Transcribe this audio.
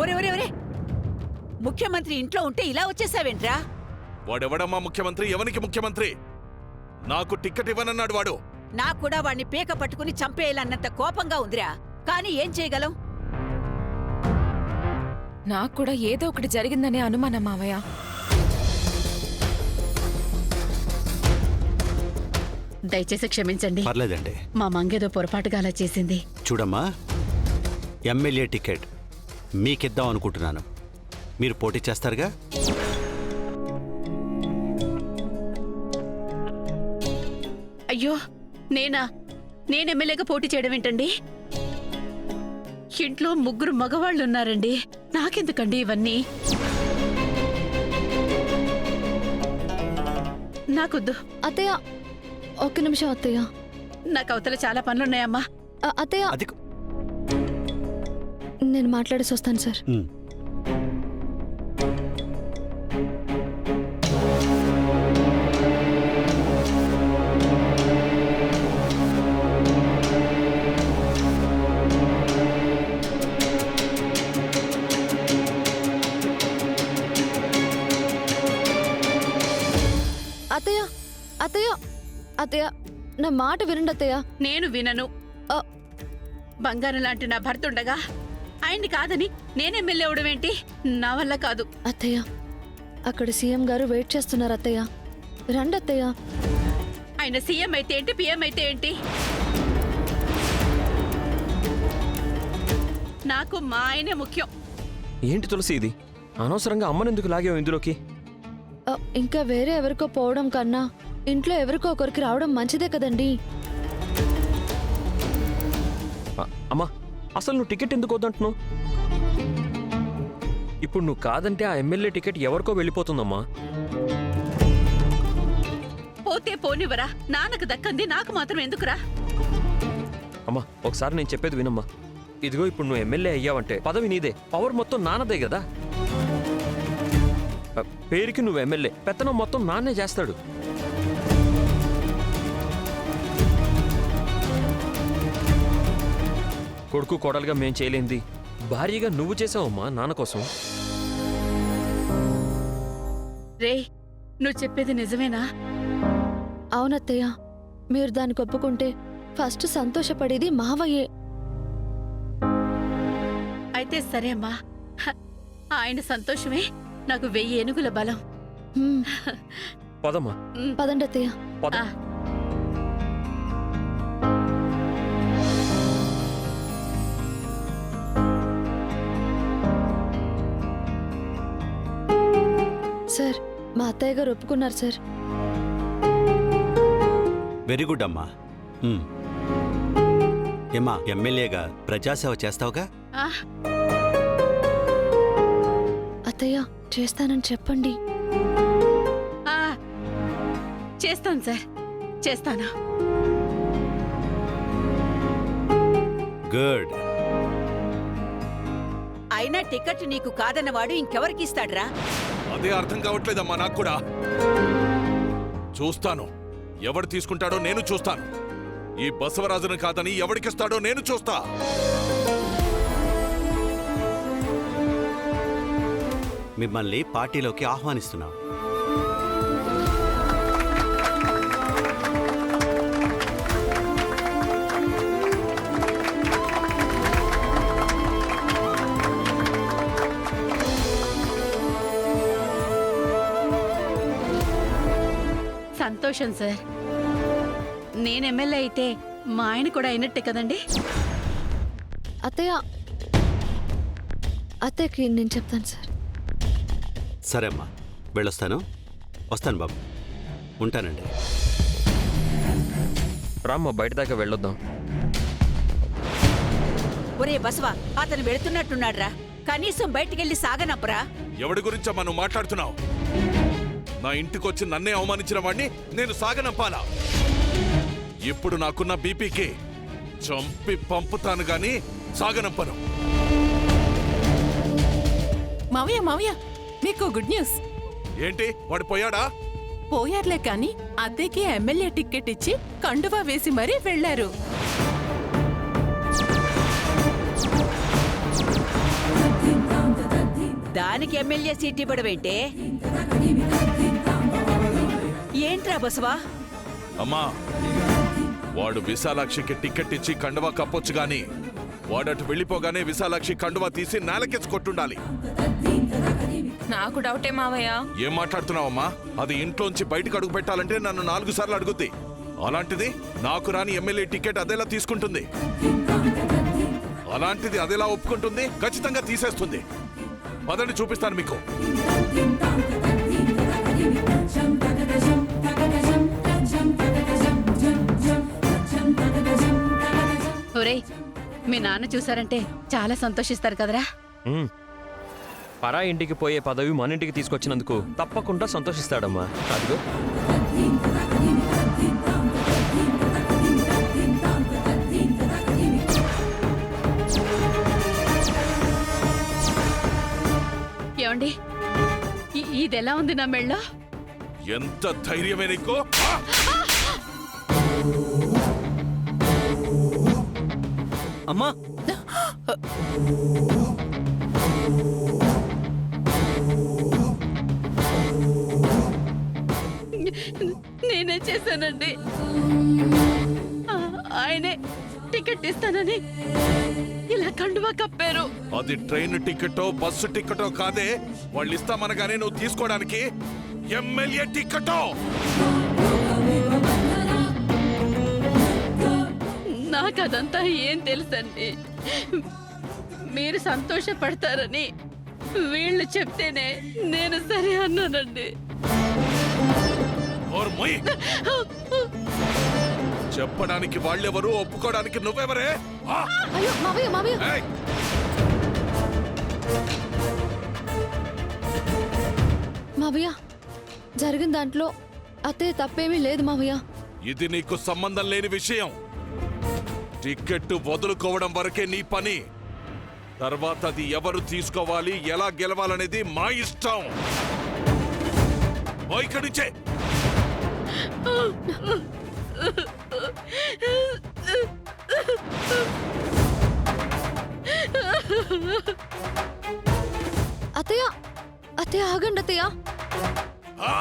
ఒరే ఒరే ఒరే ముఖ్యమంత్రి ఇంట్లో ఉంటే ఇలా వచ్చేసావేంట్రా? వాడెవడమ్మా ముఖ్యమంత్రి? ఎవనికి ముఖ్యమంత్రి? నాకు టికెట్ ఇవ్వనన్నాడు వాడు. నాకు కూడా వాణ్ణి పీక పట్టుకుని చంపేయాలన్నంత కోపంగా ఉందిరా. కానీ ఏం చేయగలం? నాకు కూడా ఏదో ఒకటి జరిగిందనే అనుమానం మావయ్య. దయచేసి క్షమించండి. పర్లేదండి. మా మంగేదో పొరపాటుగా అలా చేసింది. చూడమ్మా, ఎమ్మెల్యే టికెట్ మీకిద్దాం అనుకుంటున్నాను. మీరు పోటీ చేస్తారుగా? అయ్యో నేను ఎమ్మెల్యేగా పోటీ చేయడం ఏంటండి? ఇంట్లో 3 మగవాళ్ళున్నారండి. నాకెందుకండి ఇవన్నీ? నాకొద్దు. అత్తయ్య, ఒక్క నిమిషం అత్తయ్య. నాకు అవతల చాలా పనులున్నాయమ్మా. అత్తయ్య, నేను మాట్లాడేసి వస్తాను సార్. అత్తయ్య అత్తయ్య అత్తయ్య, నా మాట వినండి అత్తయ్య. నేను వినను. బంగారం లాంటి నా భర్త ఉండగా ఆయన్ని కాదని నేనెమ్మెల్యే అవడం ఏంటి? నా వల్ల కాదు. అత్తయ్య, అక్కడ సీఎం గారు వెయిట్ చేస్తున్నారు అత్తయ్య. రండి అత్తయ్య. ఆయన సీఎం అయితే ఏంటి, పిఎం అయితే ఏంటి? నాకు మా ఆయనే ముఖ్యం. ఏంటి తులసి ఇది? అనవసరంగా అమ్మనెందుకు లాగావు ఇందులోకి? ఇంకా వేరే ఎవరికో పోవడం కన్నా ఇంట్లో ఎవరికో ఒకరికి రావడం మంచిదే కదండి. అమ్మా, అసలు నువ్వు టికెట్ ఎందుకు వద్దంటున్నావు? ఇప్పుడు నువ్వు కాదంటే ఆ ఎమ్మెల్యే టికెట్ ఎవరికో వెళ్ళిపోతుందమ్మా. పోతే పోనివరా, నాన్నకు దక్కంది నాకు మాత్రం ఎందుకురా? అమ్మా, ఒకసారి నేను చెప్పేది వినమ్మా. ఇదిగో ఇప్పుడు నువ్వు ఎమ్మెల్యే అయ్యావంటే పదవి నీదే, పవర్ మొత్తం నాన్నదే కదా. పేరుకి నువ్వు ఎమ్మెల్యే, పెత్తనం మొత్తం నాన్నే చేస్తాడు. కొడుకు కోడలుగా మేం చేయలేంది భారీగా నువ్వు చేసావమ్మా నాన్న కోసం. రే, నువ్వు చెప్పేది నిజమేనా? అవునత్తయ్య, మీరు దానికి ఒప్పుకుంటే ఫస్ట్ సంతోషపడేది మావయ్యే. అయితే సరే అమ్మా. ఆయన సంతోషమే నాకు 1000 ఏనుగుల బలం. పదమ్మా. పదండి అత్తయ్య. పద. సార్, మా అత్తయ్య గారు ఒప్పుకున్నారు సార్. వెరీ గుడ్ అమ్మా. ఏమ్మా, ఎమ్మెల్యేగా ప్రజాసేవ చేస్తావుగా? అత్తయ్య, చేస్తానని చెప్పండి. చేస్తాను సార్, చేస్తాను. గుడ్. అయినా టికెట్ నీకు కాదన్నవాడు ఇంకెవరికి ఇస్తాడ్రా? అదే అర్థం కావట్లేదమ్మా నాకు కూడా. చూస్తాను, ఎవడు తీసుకుంటాడో నేను చూస్తాను. ఈ బసవరాజును కాదని ఎవడికిస్తాడో నేను చూస్తా. మిమ్మల్ని పార్టీలోకి ఆహ్వానిస్తున్నాం. సంతోషం సార్. నేను ఎమ్మెల్యే అయితే మా ఆయన కూడా అయినట్టే కదండి. అత్తయ్య, అత్తయ్యకి నేను చెప్తాను సార్. సరే అమ్మా, వెళ్ళొస్తాను. వస్తాను బాబు, ఉంటానండి. రామ్మా, బయట దాకా వెళ్ళొద్దాం. ఒరే బసవా, అతను వెళుతున్నట్టున్నాడ్రా. కనీసం బయటికెళ్ళి సాగనప్పరా. ఎవడి గురించమ్మా నువ్వు మాట్లాడుతున్నావు? నా ఇంటికొచ్చి నన్నే అవమానించిన వాడిని నేను సాగనంపాలా? ఇప్పుడు నాకున్న బీపీకి చంపి పంపుతాను గాని సాగనంపను. మావయ్య మావయ్య, మీకు గుడ్ న్యూస్. ఏంటి, వాడు పోయాడా? పోయార్లే కాని అత్తయ్యకి ఎమ్మెల్యే టికెట్ ఇచ్చి కండువా వేసి మరీ వెళ్లారు. దానికి ఎమ్మెల్యే సీట్ ఇవ్వడమేంటే? ఏంట్రా బసవా? అమ్మా, వాడు విశాలాక్షికి టికెట్ ఇచ్చి కండువా కప్పొచ్చు గాని వాడటు వెళ్ళిపోగానే విశాలాక్షి కండువా తీసి నేలకెచ్చి కొట్టుండాలి. నాకు డౌటే మావయ్య. ఏం మాట్లాడుతున్నావమ్మా? అది ఇంట్లోంచి బయటకు అడుగు పెట్టాలంటే నన్ను 4 సార్లు అడుగుద్ది. అలాంటిది నాకు రాని ఎమ్మెల్యే టికెట్ అదేలా తీసుకుంటుంది? అలాంటిది అదేలా ఒప్పుకుంటుంది? ఖచ్చితంగా తీసేస్తుంది. పదండి, చూపిస్తాను మీకు. ఒరేయ్, మీ నాన్న చూసారంటే చాలా సంతోషిస్తారు కదరా. ఉమ్. పరా ఇంటికి పోయే పదవి మన ఇంటికి తీసుకొచ్చినందుకు తప్పకుండా సంతోషిస్తాడమ్మా. అదిగో ఏమండి, ఇదెలా ఉంది నా మెళ్ళో? ఎంత ధైర్యమే నీకు? అమ్మా, నేనే చేశానండి. ఆయనే టికెట్ ఇస్తానని ఇలా కండువా కప్పారు. అది ట్రైన్ టికెటో బస్సు టికెటో కాదే. వాళ్ళు ఇస్తామనగానే నువ్వు తీసుకోవడానికి ఎమ్మెల్యే టికెటో. నాకు అదంతా ఏం తెలుసండి. మీరు సంతోషపడతారని వీళ్ళు చెప్తేనే నేను సరే అన్నానండి. ఓర్ మొయ్. చెప్పడానికి వాళ్ళెవరు, ఒప్పుకోవడానికి నువ్వెవరే? ఆ! అయ్యో మావయ్య మావయ్య ఏయ్! మావయ్య, జరిగిన దాంట్లో అత్తయ్య తప్పేమీ లేదు మావయ్య. ఇది నీకు సంబంధం లేని విషయం. టికెట్ వదులుకోవడం వరకే నీ పని. తర్వాత అది ఎవరు తీసుకోవాలి, ఎలా గెలవాలనేది మా ఇష్టం. ఓ, ఇక్కడి నుంచే. అత్తయ్య, అత్తయ్య ఆగండి అత్తయ్య. ఆ!